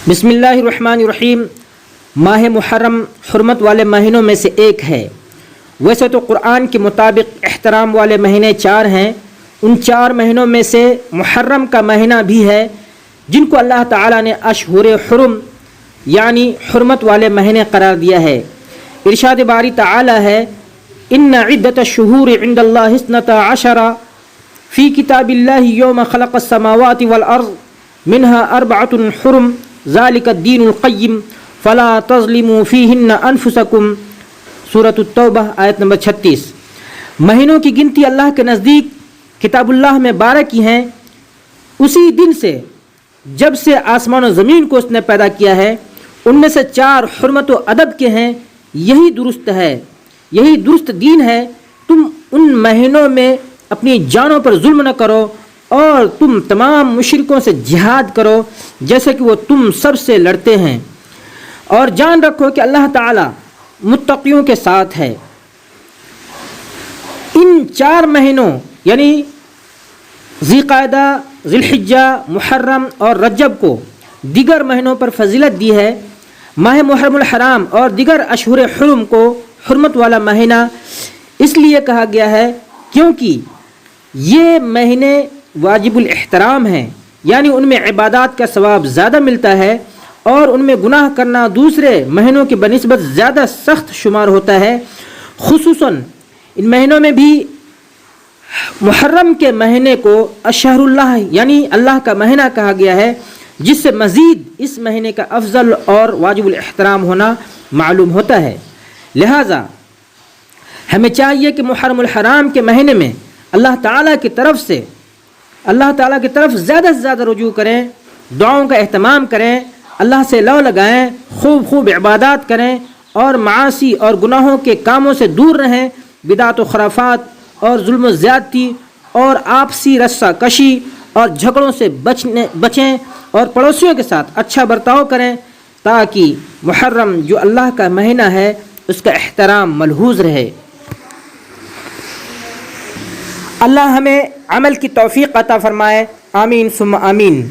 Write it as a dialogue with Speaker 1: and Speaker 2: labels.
Speaker 1: بسم اللہ الرحمن الرحیم۔ ماہ محرم حرمت والے مہینوں میں سے ایک ہے۔ ویسے تو قرآن کے مطابق احترام والے مہینے 4 ہیں۔ ان 4 مہینوں میں سے محرم کا مہینہ بھی ہے، جن کو اللہ تعالیٰ نے اشہر حرم یعنی حرمت والے مہینے قرار دیا ہے۔ ارشاد باری تعالیٰ ہے، ان عدۃ الشہور عند اللہ 12 فی کتاب اللہ یوم خلق السماوات والارض منها 4 حرم ذالک الدین القیم فلا تظلموا فیہن انفسکم۔ سورۃ التوبہ آیت نمبر 36۔ مہینوں کی گنتی اللہ کے نزدیک کتاب اللہ میں 12 کی ہیں، اسی دن سے جب سے آسمان و زمین کو اس نے پیدا کیا ہے۔ ان میں سے 4 حرمت و ادب کے ہیں۔ یہی درست ہے، یہی درست دین ہے۔ تم ان مہینوں میں اپنی جانوں پر ظلم نہ کرو اور تم تمام مشرکوں سے جہاد کرو جیسے کہ وہ تم سب سے لڑتے ہیں، اور جان رکھو کہ اللہ تعالی متقیوں کے ساتھ ہے۔ ان 4 مہینوں یعنی ذی قعدہ، ذی الحجہ، محرم اور رجب کو دیگر مہینوں پر فضیلت دی ہے۔ ماہ محرم الحرام اور دیگر اشہر حرم کو حرمت والا مہینہ اس لیے کہا گیا ہے کیونکہ یہ مہینے واجب الاحترام ہیں، یعنی ان میں عبادات کا ثواب زیادہ ملتا ہے اور ان میں گناہ کرنا دوسرے مہینوں کی بنسبت زیادہ سخت شمار ہوتا ہے۔ خصوصاً ان مہینوں میں بھی محرم کے مہینے کو اشہر اللہ یعنی اللہ کا مہینہ کہا گیا ہے، جس سے مزید اس مہینے کا افضل اور واجب الاحترام ہونا معلوم ہوتا ہے۔ لہٰذا ہمیں چاہیے کہ محرم الحرام کے مہینے میں اللہ تعالیٰ کی طرف زیادہ سے زیادہ رجوع کریں، دعاؤں کا اہتمام کریں، اللہ سے لو لگائیں، خوب عبادات کریں اور معاصی اور گناہوں کے کاموں سے دور رہیں، بدعت و خرافات اور ظلم و زیادتی اور آپسی رسہ کشی اور جھگڑوں سے بچیں اور پڑوسیوں کے ساتھ اچھا برتاؤ کریں تاکہ محرم جو اللہ کا مہینہ ہے اس کا احترام ملحوظ رہے۔ اللہ ہمیں عمل کی توفیق عطا فرمائے، آمین ثم آمین۔